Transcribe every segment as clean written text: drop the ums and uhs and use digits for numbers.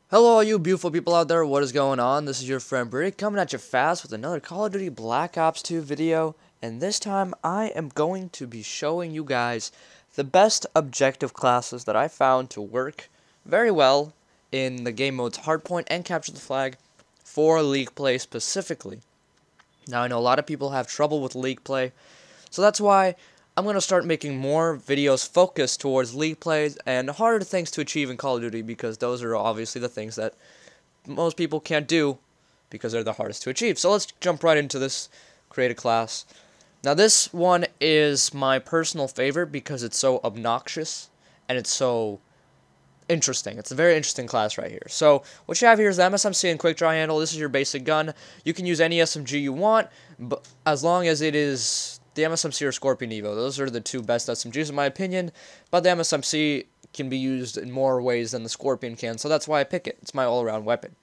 Hello all you beautiful people out there, what is going on? This is your friend Brick coming at you fast with another Call of Duty Black Ops 2 video, and this time I am going to be showing you guys the best objective classes that I found to work very well in the game modes Hardpoint and Capture the Flag for League play specifically. Now I know a lot of people have trouble with League play, so that's why I'm going to start making more videos focused towards League plays and harder things to achieve in Call of Duty, because those are obviously the things that most people can't do because they're the hardest to achieve. So let's jump right into this, create a class. Now this one is my personal favorite because it's so obnoxious and it's so interesting. It's a very interesting class right here. So what you have here is the MSMC and quick draw handle. This is your basic gun. You can use any SMG you want, but as long as it is the MSMC or Scorpion Evo. Those are the two best SMGs in my opinion, but the MSMC can be used in more ways than the Scorpion can, so that's why I pick it. It's my all-around weapon.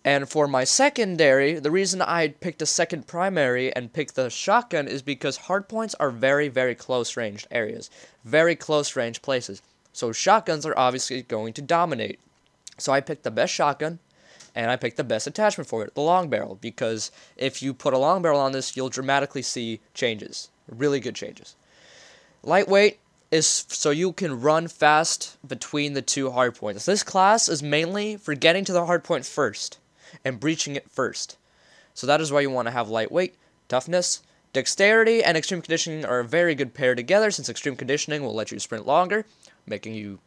And for my secondary, the reason I picked a second primary and picked the shotgun is because hardpoints are very, very close-ranged areas. Very close-range places. So shotguns are obviously going to dominate. So I picked the best shotgun, and I picked the best attachment for it, the long barrel, because if you put a long barrel on this, you'll dramatically see changes. Really good changes. Lightweight is so you can run fast between the two hardpoints. This class is mainly for getting to the hardpoint first and breaching it first. So that is why you want to have lightweight, toughness, dexterity, and extreme conditioning are a very good pair together, since extreme conditioning will let you sprint longer, making you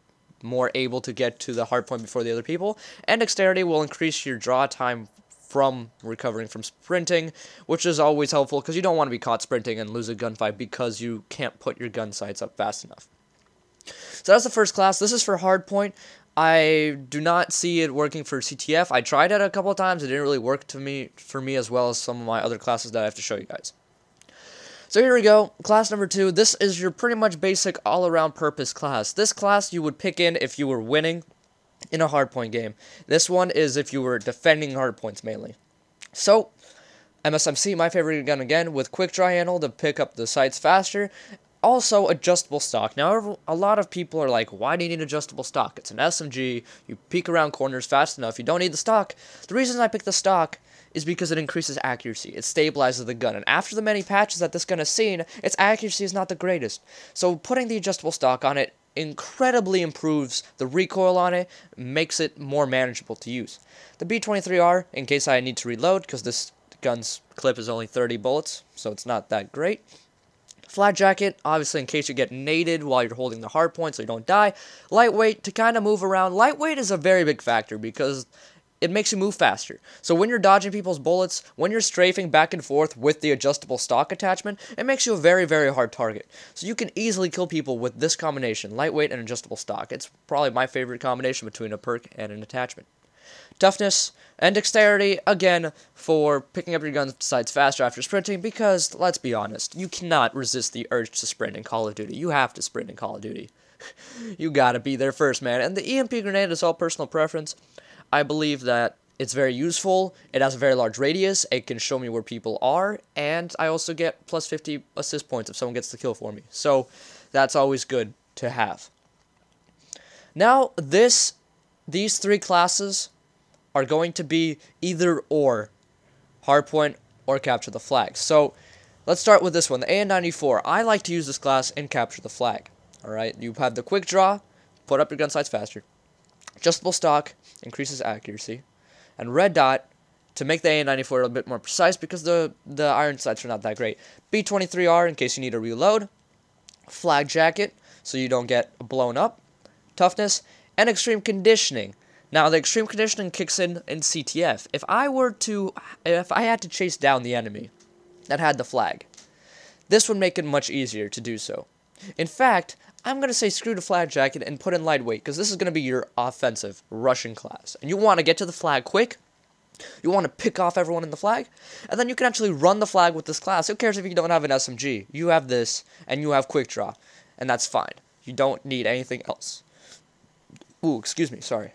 more able to get to the hard point before the other people, and dexterity will increase your draw time from recovering from sprinting, which is always helpful because you don't want to be caught sprinting and lose a gunfight because you can't put your gun sights up fast enough. So that's the first class. This is for hardpoint. I do not see it working for CTF. I tried it a couple of times. It didn't really work for me as well as some of my other classes that I have to show you guys. So here we go, class number 2. This is your pretty much basic all-around purpose class. This class you would pick in if you were winning in a hardpoint game. This one is if you were defending hardpoints mainly. So, MSMC, my favorite gun again, with quick draw handle to pick up the sights faster. Also, adjustable stock. Now, a lot of people are like, why do you need adjustable stock? It's an SMG, you peek around corners fast enough, you don't need the stock. The reason I picked the stock is because it increases accuracy. It stabilizes the gun. And after the many patches that this gun has seen, its accuracy is not the greatest. So putting the adjustable stock on it incredibly improves the recoil on it, makes it more manageable to use. The B-23R, in case I need to reload, because this gun's clip is only 30 bullets, so it's not that great. Flat jacket, obviously in case you get naded while you're holding the hard point so you don't die. Lightweight, to kind of move around. Lightweight is a very big factor because it makes you move faster. So when you're dodging people's bullets, when you're strafing back and forth with the adjustable stock attachment, it makes you a very, very hard target. So you can easily kill people with this combination, lightweight and adjustable stock. It's probably my favorite combination between a perk and an attachment. Toughness and dexterity, again, for picking up your gun sights faster after sprinting, because, let's be honest, you cannot resist the urge to sprint in Call of Duty. You have to sprint in Call of Duty. You gotta be there first, man. And the EMP grenade is all personal preference. I believe that it's very useful, it has a very large radius, it can show me where people are, and I also get plus 50 assist points if someone gets the kill for me. So, that's always good to have. Now, these 3 classes are going to be either or, hardpoint or capture the flag. So, let's start with this one, the AN-94. I like to use this class in capture the flag. Alright, you have the quick draw, put up your gun sights faster. Adjustable stock increases accuracy, and red dot to make the AN-94 a little bit more precise because the iron sights are not that great. B-23R in case you need to reload, flag jacket so you don't get blown up, toughness, and extreme conditioning. Now the extreme conditioning kicks in CTF. If I had to chase down the enemy that had the flag, this would make it much easier to do so. In fact, I'm going to say screw the flag jacket and put in lightweight, because this is going to be your offensive Russian class. And you want to get to the flag quick, you want to pick off everyone in the flag, and then you can actually run the flag with this class. Who cares if you don't have an SMG? You have this, and you have quick draw, and that's fine. You don't need anything else. Ooh, excuse me, sorry.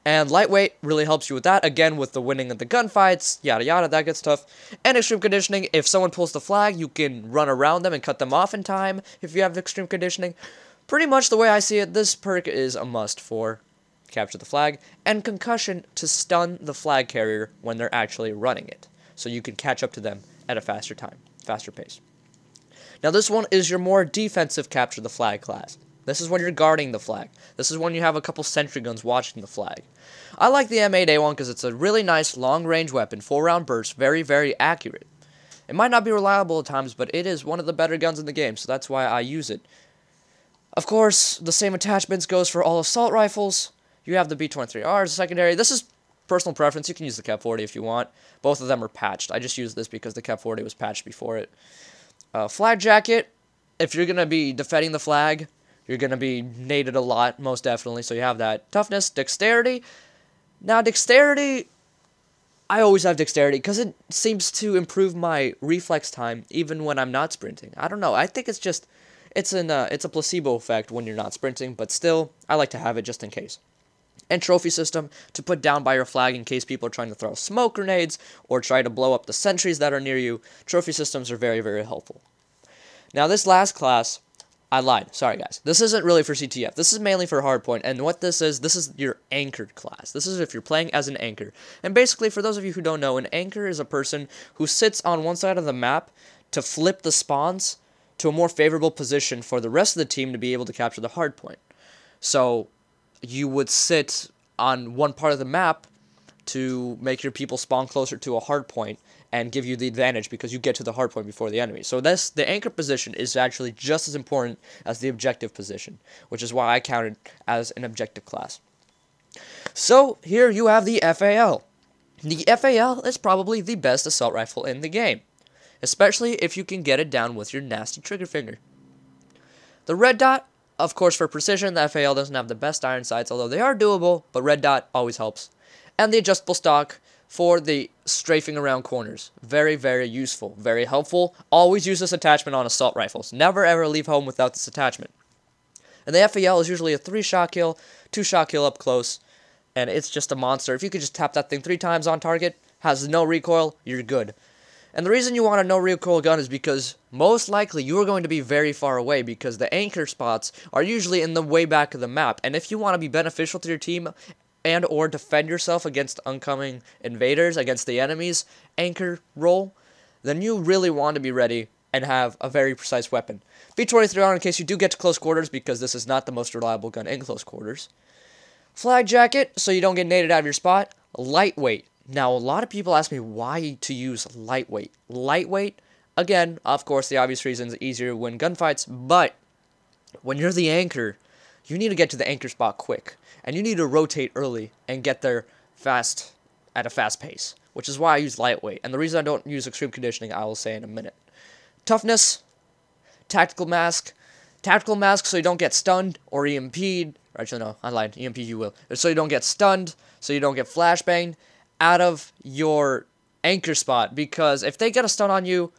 And lightweight really helps you with that, again with the winning of the gunfights, yada yada, that gets tough. And extreme conditioning, if someone pulls the flag, you can run around them and cut them off in time if you have extreme conditioning. Pretty much the way I see it, this perk is a must for capture the flag, and concussion to stun the flag carrier when they're actually running it, so you can catch up to them at a faster pace. Now this one is your more defensive capture the flag class. This is when you're guarding the flag. This is when you have a couple sentry guns watching the flag. I like the M8A1 because it's a really nice long-range weapon, 4-round burst, very, very accurate. It might not be reliable at times, but it is one of the better guns in the game, so that's why I use it. Of course, the same attachments goes for all assault rifles. You have the B-23R as a secondary. This is personal preference. You can use the Cap 40 if you want. Both of them are patched. I just use this because the Cap 40 was patched before it. Flag jacket, if you're going to be defending the flag, you're going to be naded a lot, most definitely, so you have that. Toughness, dexterity. Now, dexterity, I always have dexterity because it seems to improve my reflex time even when I'm not sprinting. I don't know. I think it's just, it's a placebo effect when you're not sprinting, but still, I like to have it just in case. And trophy system to put down by your flag in case people are trying to throw smoke grenades or try to blow up the sentries that are near you. Trophy systems are very, very helpful. Now, this last class, I lied. Sorry, guys. This isn't really for CTF. This is mainly for HardPoint, and what this is your anchored class. This is if you're playing as an anchor. And basically, for those of you who don't know, an anchor is a person who sits on one side of the map to flip the spawns to a more favorable position for the rest of the team to be able to capture the hardpoint. So you would sit on one part of the map to make your people spawn closer to a hardpoint and give you the advantage because you get to the hardpoint before the enemy. So the anchor position is actually just as important as the objective position, which is why I count it as an objective class. So here you have the FAL. The FAL is probably the best assault rifle in the game, especially if you can get it down with your nasty trigger finger. The red dot, of course, for precision, the FAL doesn't have the best iron sights, although they are doable, but red dot always helps. And the adjustable stock for the strafing around corners. Very, very useful, very helpful. Always use this attachment on assault rifles. Never ever leave home without this attachment. And the FAL is usually a 3-shot kill, 2-shot kill up close, and it's just a monster. If you could just tap that thing 3 times on target, has no recoil, you're good. And the reason you want a no-recoil gun is because most likely you are going to be very far away because the anchor spots are usually in the way back of the map. And if you want to be beneficial to your team and or defend yourself against oncoming invaders, against the enemy's anchor role, then you really want to be ready and have a very precise weapon. B-23R in case you do get to close quarters because this is not the most reliable gun in close quarters. Flag jacket so you don't get naded out of your spot. Lightweight. Now, a lot of people ask me why to use lightweight. Lightweight, again, of course, the obvious reason is easier to win gunfights, but when you're the anchor, you need to get to the anchor spot quick, and you need to rotate early and get there fast at a fast pace, which is why I use lightweight. And the reason I don't use extreme conditioning, I will say in a minute. Toughness, tactical mask so you don't get stunned or EMP'd. Actually, no, I lied. EMP you will. So you don't get stunned, so you don't get flashbanged out of your anchor spot, because if they get a stun on you,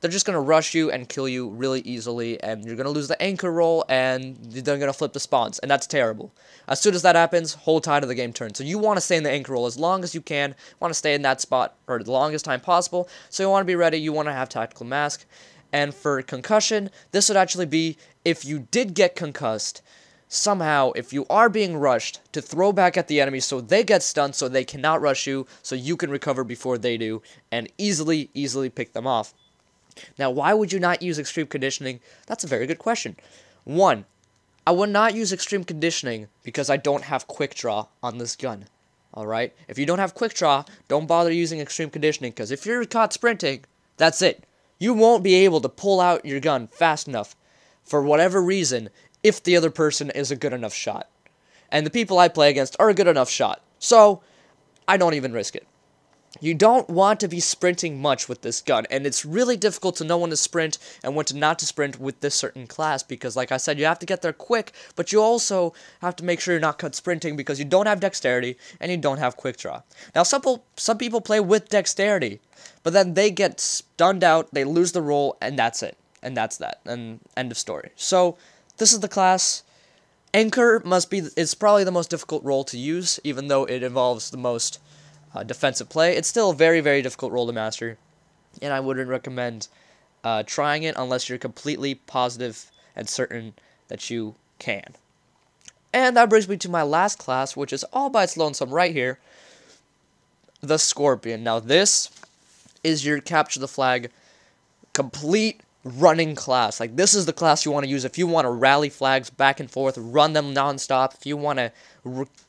they're just going to rush you and kill you really easily, and you're going to lose the anchor roll, and they're going to flip the spawns, and that's terrible. As soon as that happens, whole tide of the game turns. So you want to stay in the anchor roll as long as you can, want to stay in that spot for the longest time possible, so you want to be ready, you want to have tactical mask. And for concussion, this would actually be if you did get concussed, somehow, if you are being rushed, to throw back at the enemy so they get stunned so they cannot rush you, so you can recover before they do, and easily pick them off. Now, why would you not use extreme conditioning? That's a very good question. 1, I would not use extreme conditioning because I don't have quick draw on this gun. Alright? If you don't have quick draw, don't bother using extreme conditioning, because if you're caught sprinting, that's it. You won't be able to pull out your gun fast enough, for whatever reason, if the other person is a good enough shot. And the people I play against are a good enough shot. So, I don't even risk it. You don't want to be sprinting much with this gun, and it's really difficult to know when to sprint and when to not to sprint with this certain class, because like I said, you have to get there quick, but you also have to make sure you're not caught sprinting because you don't have dexterity and you don't have quick draw. Now, some people play with dexterity, but then they get stunned out, they lose the roll, and that's it. And that's that, and end of story. So, this is the class. Anchor is probably the most difficult role to use, even though it involves the most defensive play. It's still a very, very difficult role to master, and I wouldn't recommend trying it unless you're completely positive and certain that you can. And that brings me to my last class, which is all by its lonesome right here, the Scorpion. Now this is your capture the flag complete running class. Like, this is the class you want to use if you want to rally flags back and forth, run them non-stop. If you want to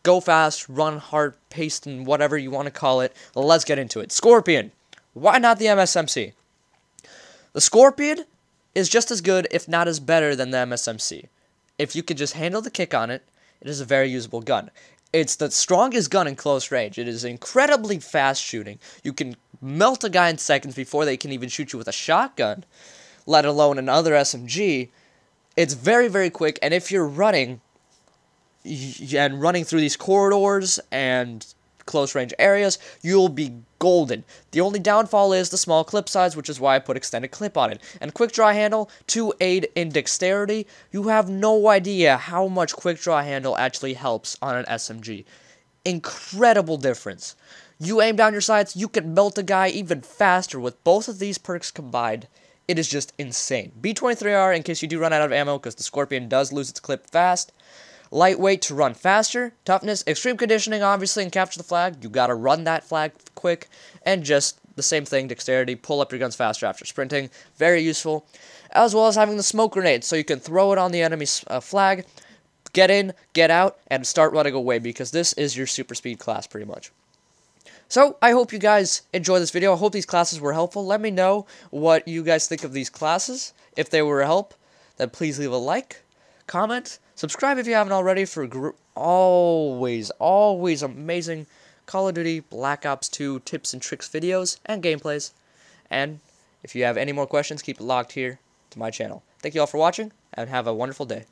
go fast, run hard paced, and whatever you want to call it. Let's get into it. Scorpion. Why not the MSMC? The Scorpion is just as good, if not as better, than the MSMC. If you could just handle the kick on it, it is a very usable gun. It's the strongest gun in close range. It is incredibly fast shooting. You can melt a guy in seconds before they can even shoot you with a shotgun, let alone another SMG. It's very, very quick, and if you're running through these corridors and close range areas, you'll be golden. The only downfall is the small clip size, which is why I put extended clip on it. And quick draw handle to aid in dexterity. You have no idea how much quick draw handle actually helps on an SMG. Incredible difference. You aim down your sights, you can melt a guy even faster with both of these perks combined. It is just insane. B23R in case you do run out of ammo, because the Scorpion does lose its clip fast. Lightweight to run faster. Toughness, extreme conditioning, obviously, and capture the flag. You gotta run that flag quick. And just the same thing, dexterity, pull up your guns faster after sprinting. Very useful. As well as having the smoke grenade, so you can throw it on the enemy's flag, get in, get out, and start running away, because this is your super speed class, pretty much. So, I hope you guys enjoyed this video. I hope these classes were helpful. Let me know what you guys think of these classes. If they were a help, then please leave a like, comment, subscribe if you haven't already for always amazing Call of Duty Black Ops 2 tips and tricks videos and gameplays. And if you have any more questions, keep it locked here to my channel. Thank you all for watching, and have a wonderful day.